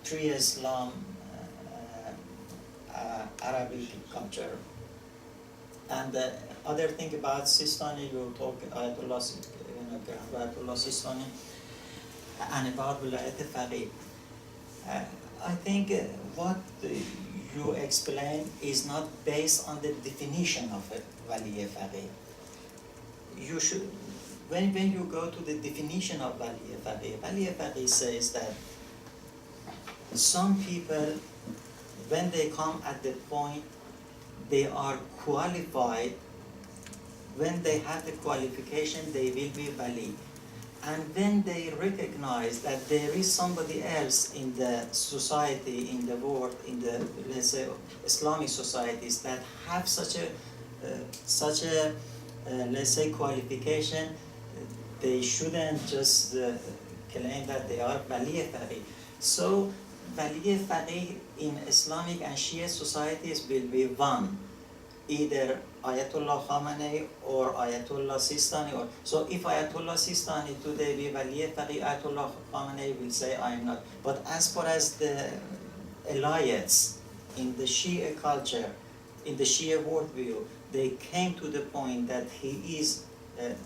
pre-Islam Arabic culture. And the other thing about Sistani, you talk Ayatollah Sistani, and about Wilayat Faqih. I think what you explain is not based on the definition of a Wali Faqih. You should, when you go to the definition of Wali Faqih says that some people, when they come at the point they are qualified, when they have the qualification, they will be Wali. And when they recognize that there is somebody else in the society, in the world, in the, let's say, Islamic societies that have such a let's say, qualification, they shouldn't just claim that they are Wali Faqih. So Wali Faqih in Islamic and Shia societies will be one, either Ayatollah Khamenei or Ayatollah Sistani. So if Ayatollah Sistani today be Wali Faqih, Ayatollah Khamenei will say I am not. But as far as the alliance in the Shia culture, in the Shia worldview, they came to the point that he is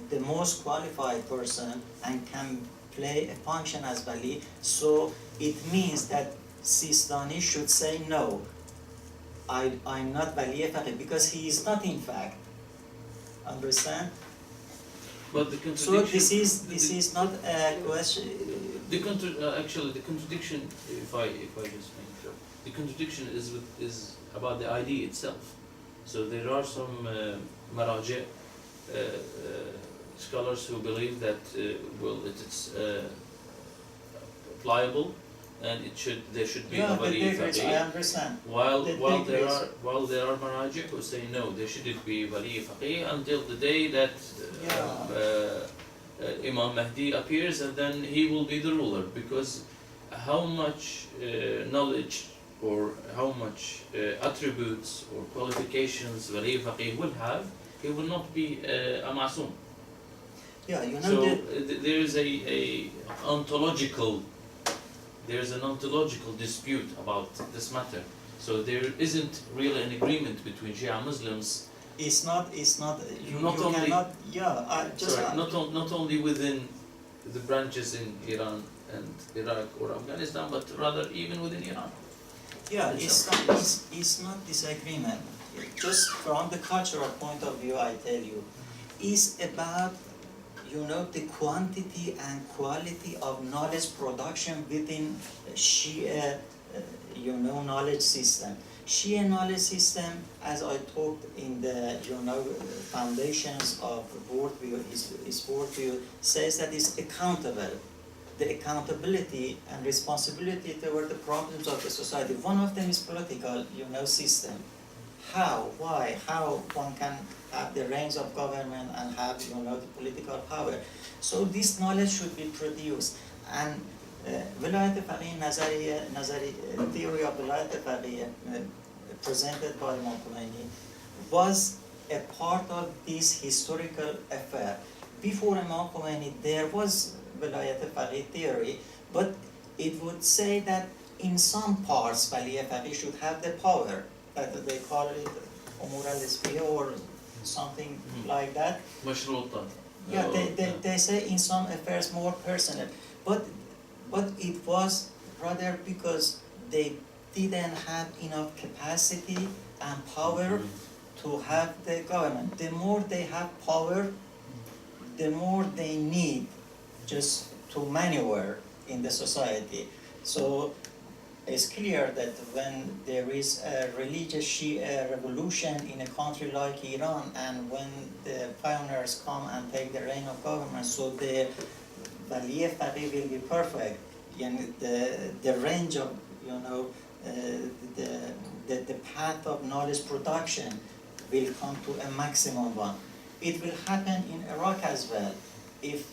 the most qualified person and can play a function as Wali. So it means that Sistani should say no, I'm not Wali Faqih, because he is not in fact. Understand? But the So contradiction. this is not a question. Actually, the contradiction, if I just make sure, the contradiction is about the idea itself. So there are some maraji scholars who believe that it's pliable, and there should be Yeah, a the wali degrees, I faqih. understand. While The there degrees. are marajih who say no, there shouldn't be wali faqih until the day that Imam Mahdi appears, and then he will be the ruler. Because how much knowledge or how much attributes or qualifications wali faqih will have, he will not be a ma'soom. Yeah, you know So that. there is an ontological dispute about this matter. So there isn't really an agreement between Shia Muslims. It's not. You Only- cannot. Yeah, Not only within the branches in Iran and Iraq or Afghanistan, but rather even within Iran. Yeah, it's not disagreement. Just from the cultural point of view, I tell you, it's about, you know, the quantity and quality of knowledge production within Shia, you know, knowledge system. Shia knowledge system, as I talked in the, you know, foundations of worldview, is worldview, says that it's accountable. The accountability and responsibility toward the problems of the society. One of them is political, you know, system. How, why, how one can have the reins of government and have, you know, the political power. So this knowledge should be produced. And Vilayat al-Faqih, theory of Vilayat al-Faqih presented by Imam Khomeini was a part of this historical affair. Before Imam Khomeini, there was Vilayat al-Faqih theory, but it would say that in some parts, Vilayat al-Faqih should have the power. They call it Umur al-Isbiya or something like that. Mashruta. Yeah, they say in some affairs more personal, but it was rather because they didn't have enough capacity and power to have the government. The more they have power, the more they need just to maneuver in the society. So it's clear that when there is a religious Shia revolution in a country like Iran, and when the pioneers come and take the reign of government, so the Wali Faqih will be perfect. And the range of, you know, the path of knowledge production will come to a maximum one. It will happen in Iraq as well, if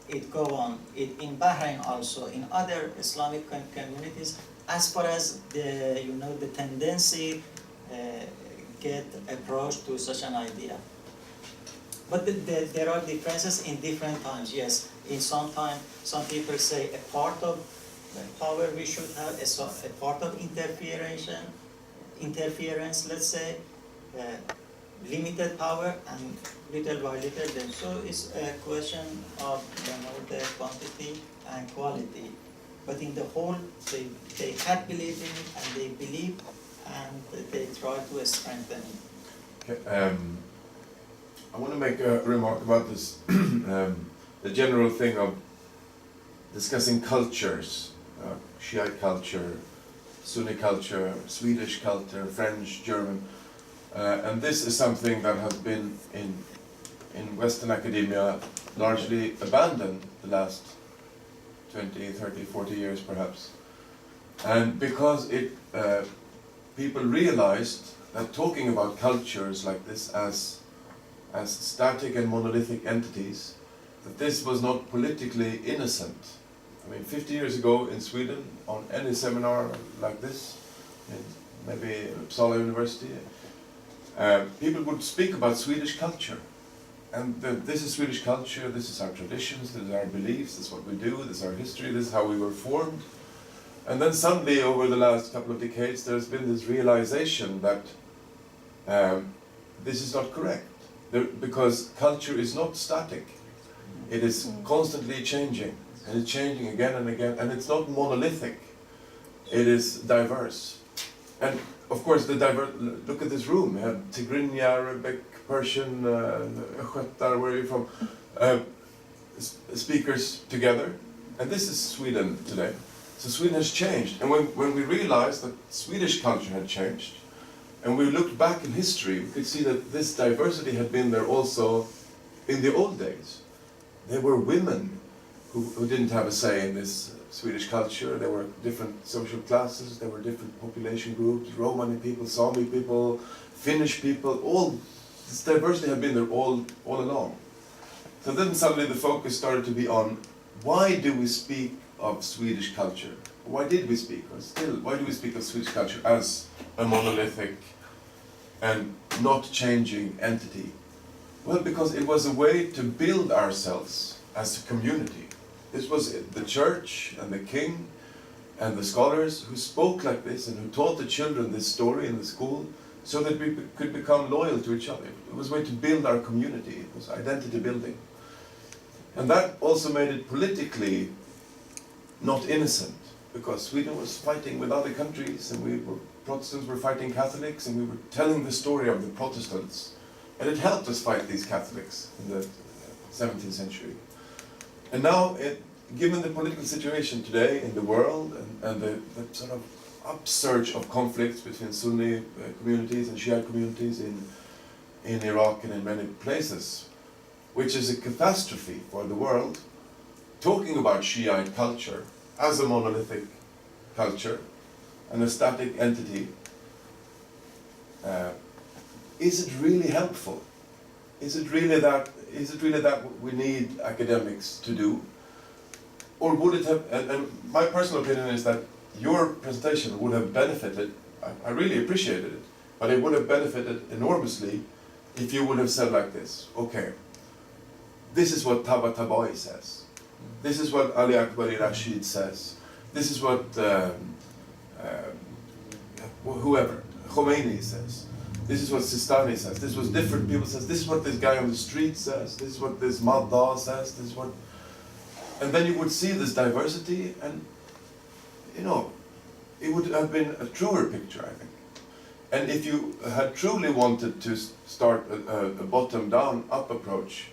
it go on, in Bahrain also, in other Islamic communities, as far as the, you know, the tendency get approached to such an idea. But there are differences in different times, yes. In some time, some people say a part of power we should have, a part of interference, let's say, limited power, and little by little then. So it's a question of, you know, the quantity and quality. But in the whole, they had believed in it, and they believe, and they try to strengthen it. Okay, I want to make a remark about this, the general thing of discussing cultures, Shiite culture, Sunni culture, Swedish culture, French, German, and this is something that has been in Western academia largely abandoned the last 20, 30, 40 years perhaps. And because people realized that talking about cultures like this as static and monolithic entities, that this was not politically innocent. I mean, 50 years ago in Sweden, on any seminar like this, in maybe Uppsala University, people would speak about Swedish culture. And this is Swedish culture, this is our traditions, this is our beliefs, this is what we do, this is our history, this is how we were formed. And then suddenly, over the last couple of decades, there's been this realization that this is not correct. Because culture is not static. It is constantly changing, and it's changing again and again, and it's not monolithic. It is diverse. And of course, look at this room. You have Tigrinya, Arabic, Persian, Shettar, where are you from? Speakers together. And this is Sweden today. So Sweden has changed. And when we realized that Swedish culture had changed, And we looked back in history, we could see that this diversity had been there also in the old days. There were women who didn't have a say in this Swedish culture. There were different social classes, there were different population groups, Romani people, Sami people, Finnish people, all this diversity had been there all along. So then suddenly the focus started to be on, why do we speak of Swedish culture? Why did we speak, or still, why do we speak of Swedish culture as a monolithic and not changing entity? Well, because it was a way to build ourselves as a community. This was the church and the king and the scholars who spoke like this and who taught the children this story in the school so that we could become loyal to each other. It was a way to build our community. It was identity building. And that also made it politically not innocent, because Sweden was fighting with other countries, and Protestants were fighting Catholics, and we were telling the story of the Protestants. And it helped us fight these Catholics in the 17th century. And now, given the political situation today in the world, and the sort of upsurge of conflicts between Sunni communities and Shia communities in Iraq and in many places, which is a catastrophe for the world, talking about Shiite culture as a monolithic culture, and a static entity, is it really helpful? Is it really that we need academics to do? Or would it have, and my personal opinion is that your presentation would have benefited, I really appreciated it, but it would have benefited enormously if you would have said like this, okay, this is what Tabatabai says, this is what Ali Akbari Rashid says, this is what whoever, Khomeini says, this is what Sistani says, this is what different people says, this is what this guy on the street says, this is what this Madda says, this is what... And then you would see this diversity, and you know, it would have been a truer picture, I think. And if you had truly wanted to start a bottom-down, up approach,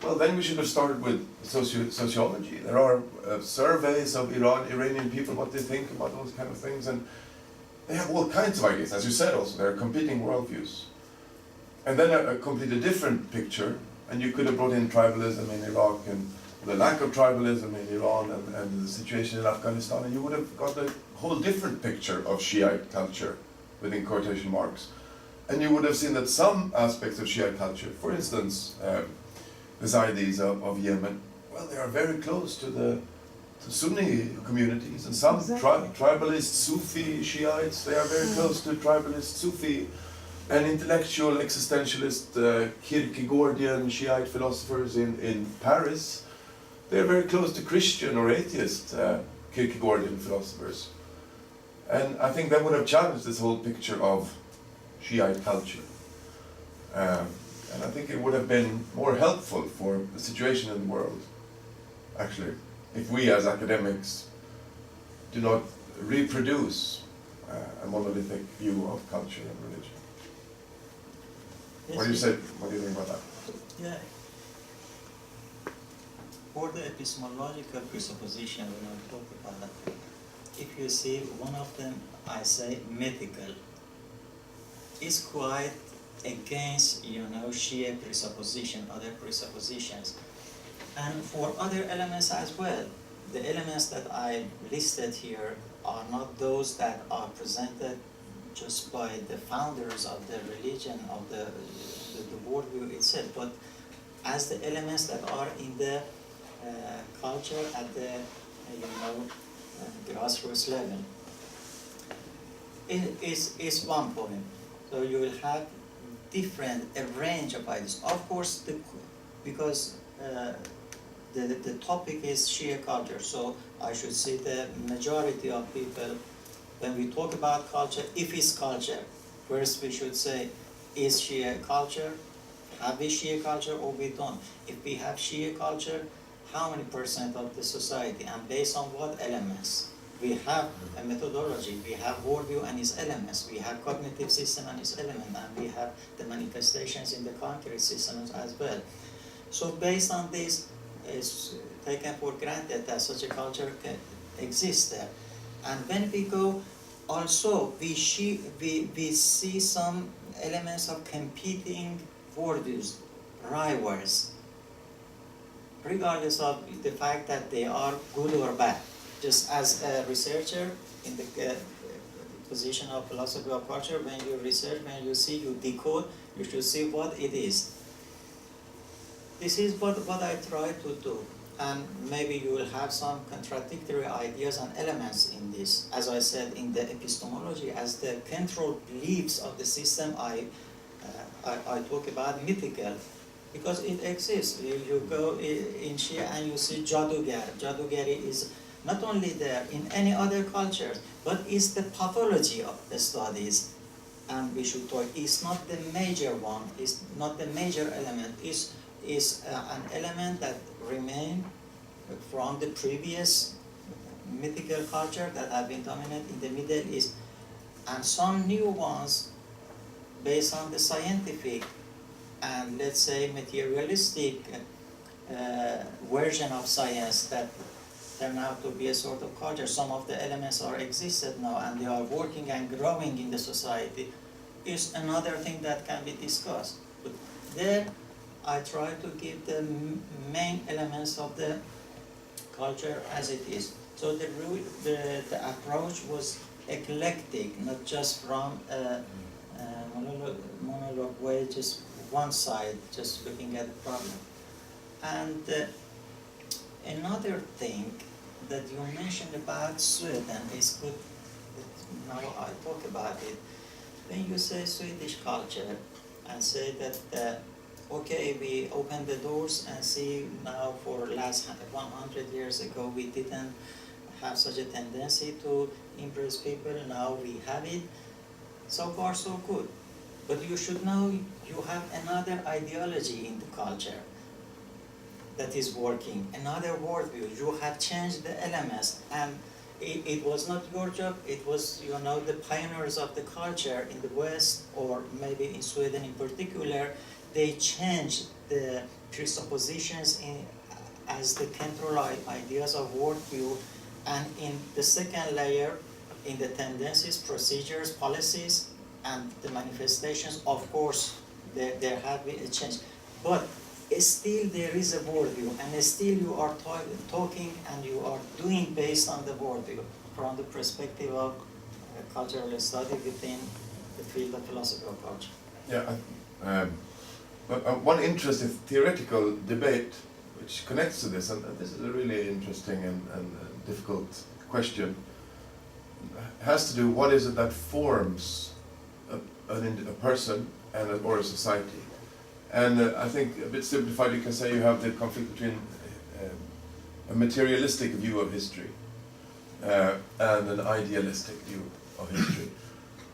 well, then we should have started with sociology. There are surveys of Iranian people, what they think about those kind of things, and they have all kinds of ideas. As you said also, there are competing worldviews. And then a completely different picture, and you could have brought in tribalism in Iraq, and the lack of tribalism in Iran, and the situation in Afghanistan, and you would have got a whole different picture of Shiite culture, within quotation marks. And you would have seen that some aspects of Shiite culture, for instance, the Zaydis of Yemen, well, they are very close to the Sunni communities, and some tribalist Sufi Shiites, they are very close to tribalist Sufi and intellectual existentialist Kierkegaardian Shiite philosophers in Paris. They are very close to Christian or atheist Kierkegaardian philosophers. And I think that would have challenged this whole picture of Shiite culture. And I think it would have been more helpful for the situation in the world, actually, if we as academics do not reproduce a monolithic view of culture and religion. Yes, What do you say? What do you think about that? Yeah. For the epistemological presupposition, when I talk about that, if you see one of them, I say mythical, is quite against, Shia presupposition, other presuppositions. And for other elements as well, the elements that I listed here are not those that are presented just by the founders of the religion, of the worldview itself, but as the elements that are in the culture at the, grassroots level. It is one point. So you will have a range of ideas. Of course, because the topic is Shia culture, so I should say the majority of people, when we talk about culture, if it's culture, first we should say, is Shia culture? Have we Shia culture or we don't? If we have Shia culture, how many percent of the society, and based on what elements? We have a methodology, we have worldview and its elements, we have cognitive system and its element, and we have the manifestations in the concrete systems as well. So based on this, it's taken for granted that such a culture exists there. And when we go also we see some elements of competing worldviews, rivals, regardless of the fact that they are good or bad. Just as a researcher in the position of philosophy of culture, when you research, when you see, you decode, you should see what it is. This is what I try to do. And maybe you will have some contradictory ideas and elements in this. As I said, in the epistemology, as the central beliefs of the system, I talk about mythical, because it exists. You go in Shia and you see Jadugar. Jadugari is not only there in any other culture, but is the pathology of the studies. And we should talk, it's not the major one, it's not the major element, is an element that remained from the previous mythical culture that have been dominant in the Middle East, and some new ones based on the scientific and, let's say, materialistic version of science that turn out to be a sort of culture. Some of the elements are existed now and they are working and growing in the society, is another thing that can be discussed. But there I try to give the main elements of the culture as it is. So the approach was eclectic, not just from a monologue way, just one side, just looking at the problem. And another thing that you mentioned about Sweden is good, now I talk about it. When you say Swedish culture and say that okay, we open the doors and see now for last 100 years ago we didn't have such a tendency to impress people, now we have it. So far so good. But you should know you have another ideology in the culture that is working, another worldview. You have changed the elements, and it was not your job, it was, you know, the pioneers of the culture in the West, or maybe in Sweden in particular, they changed the presuppositions as the central ideas of worldview, and in the second layer, in the tendencies, procedures, policies, and the manifestations, of course, there have been a change. But still there is a worldview, and still you are talking and you are doing based on the worldview from the perspective of cultural study within the field of philosophy of culture. Yeah, but one interesting theoretical debate which connects to this, and this is a really interesting and difficult question, has to do what is it that forms a person or a society. And I think, a bit simplified, you can say you have the conflict between a materialistic view of history and an idealistic view of history.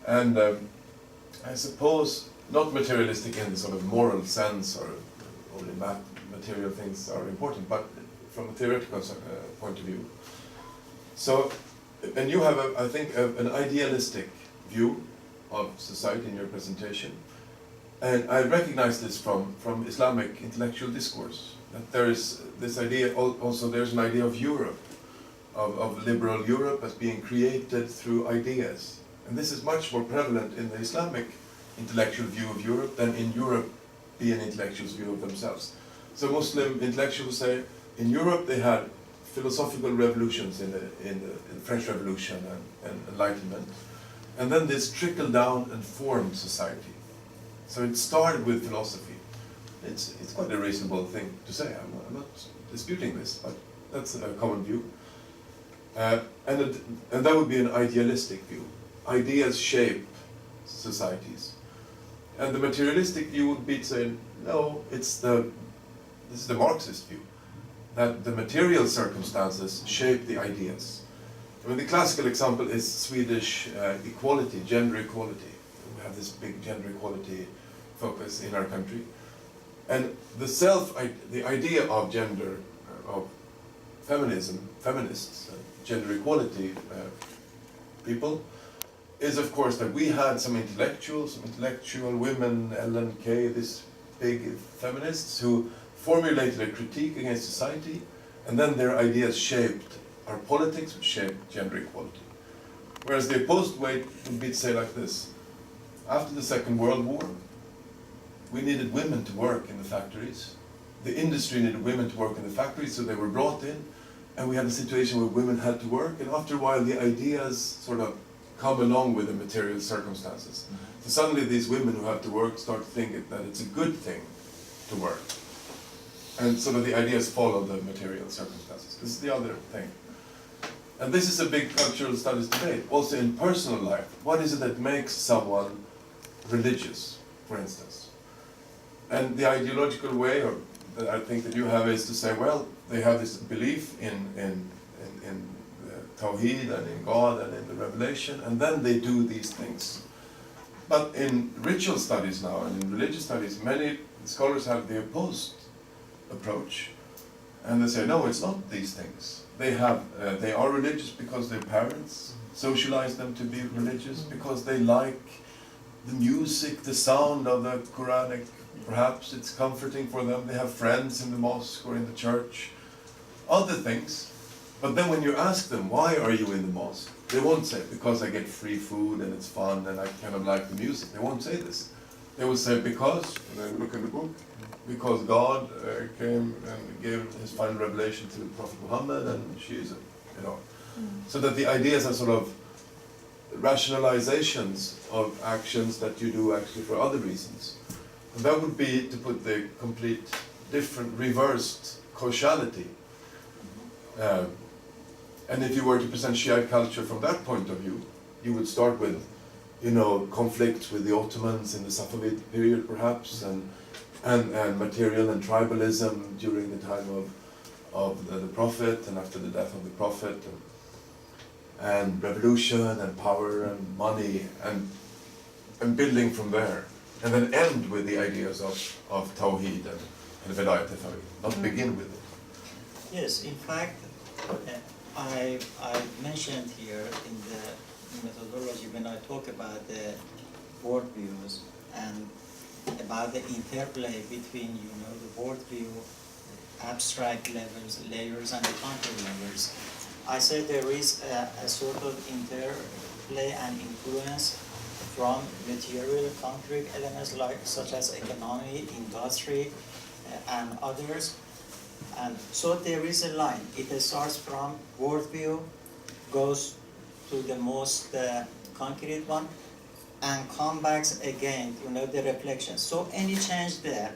And I suppose not materialistic in the sort of moral sense, or only material things are important, but from a theoretical point of view. So, and you have, I think, an idealistic view of society in your presentation. And I recognize this from Islamic intellectual discourse, that there is this idea, also there's an idea of Europe, of liberal Europe as being created through ideas. And this is much more prevalent in the Islamic intellectual view of Europe than in European intellectuals' view of themselves. So Muslim intellectuals say, in Europe they had philosophical revolutions in the French Revolution and Enlightenment. And then this trickled down and formed society. So it started with philosophy. It's quite a reasonable thing to say. I'm not disputing this, but that's a common view. And that would be an idealistic view. Ideas shape societies. And the materialistic view would be saying, no, this is the Marxist view, that the material circumstances shape the ideas. I mean, the classical example is Swedish equality, gender equality. We have this big gender equality focus in our country. And the idea of gender, of feminism, feminists, gender equality people, is of course that we had some intellectual women, Ellen Key, this big feminists who formulated a critique against society, and then their ideas shaped our politics, which shaped gender equality. Whereas the opposed way would be to say like this. After the Second World War, we needed women to work in the factories. The industry needed women to work in the factories, so they were brought in, and we had a situation where women had to work, and after a while the ideas sort of come along with the material circumstances. So suddenly these women who have to work start thinking that it's a good thing to work. And sort of the ideas follow the material circumstances. This is the other thing. And this is a big cultural studies debate. Also in personal life, what is it that makes someone religious, for instance? And the ideological way or that I think that you have is to say, well, they have this belief in Tawheed and in God and in the revelation, and then they do these things. But in ritual studies now and in religious studies, many scholars have the opposed approach. And they say, no, it's not these things. They are religious because their parents socialize them to be religious, because they like the music, the sound of the Quranic. Perhaps it's comforting for them. They have friends in the mosque or in the church. Other things. But then when you ask them, why are you in the mosque? They won't say, because I get free food and it's fun and I kind of like the music. They won't say this. They will say, because, and then look in the book, because God came and gave his final revelation to the Prophet Muhammad, and she is, so that the ideas are sort of rationalizations of actions that you do actually for other reasons. And that would be to put the complete different, reversed causality. And if you were to present Shiite culture from that point of view, you would start with, conflicts with the Ottomans in the Safavid period, perhaps, and material and tribalism during the time of the Prophet and after the death of the Prophet, and revolution and power and money and building from there, and then end with the ideas of Tawheed and Velayat al-Faqih, not begin with it. Yes, in fact, I mentioned here in the methodology when I talk about the worldviews and about the interplay between, the worldview, abstract levels, layers, and the content levels. I said there is a sort of interplay and influence from material concrete elements such as economy, industry, and others. And so there is a line. It starts from worldview, goes to the most concrete one, and come back again, the reflection. So any change there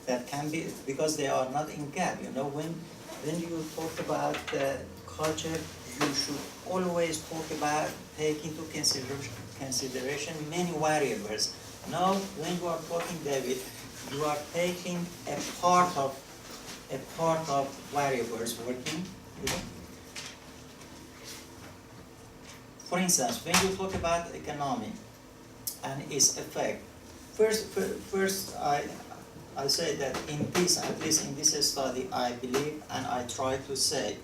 that can be, because they are not in gap, when you talk about the culture, you should always talk about, take into consideration many variables. Now, when you are talking, David, you are taking a part of variables working. For instance, when you talk about economy and its effect, first I say that in this, at least in this study, I believe and I try to say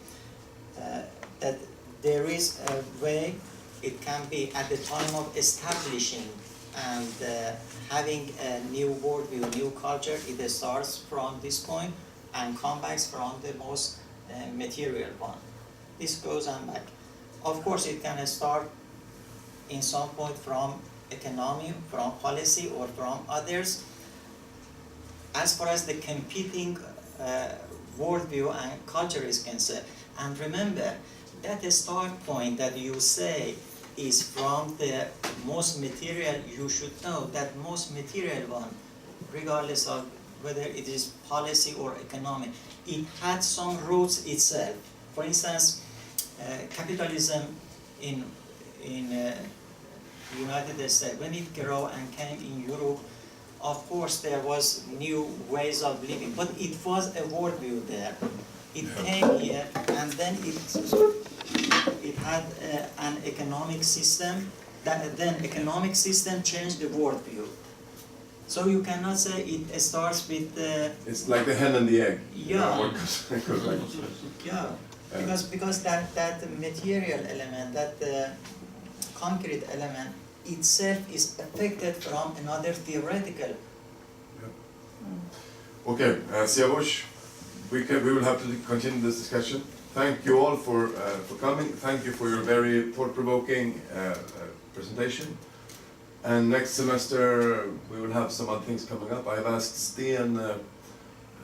that there is a way it can be at the time of establishing and having a new worldview, new culture. It starts from this point and comes back from the most material one. This goes on back. Of course, it can start in some point from economy, from policy, or from others. As far as the competing worldview and culture is concerned, and remember that the start point that you say is from the most material, you should know that most material one, regardless of whether it is policy or economic, it had some roots itself. For instance, capitalism in United States, when it grew and came in Europe, of course there was new ways of living, but it was a worldview there. It came here, and then it had an economic system. Then economic system changed the worldview. So you cannot say it starts with the... It's like the hen and the egg. Yeah. Yeah. Because that material element, that concrete element itself is affected from another theoretical. Okay, Siavush, we will have to continue this discussion. Thank you all for coming. Thank you for your very thought-provoking presentation. And next semester we will have some other things coming up. I've asked Sten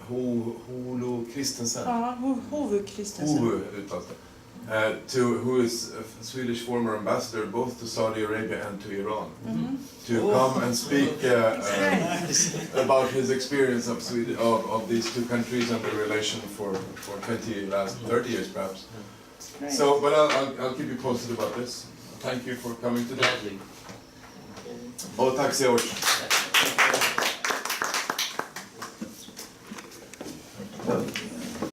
Holo Christensen. Hove Christensen. Who is a Swedish former ambassador both to Saudi Arabia and to Iran, to come and speak about his experience of these two countries and the relation for 30 years perhaps. Great. So, but I'll keep you posted about this. Thank you for coming today. Gladly. Och tack så mycket.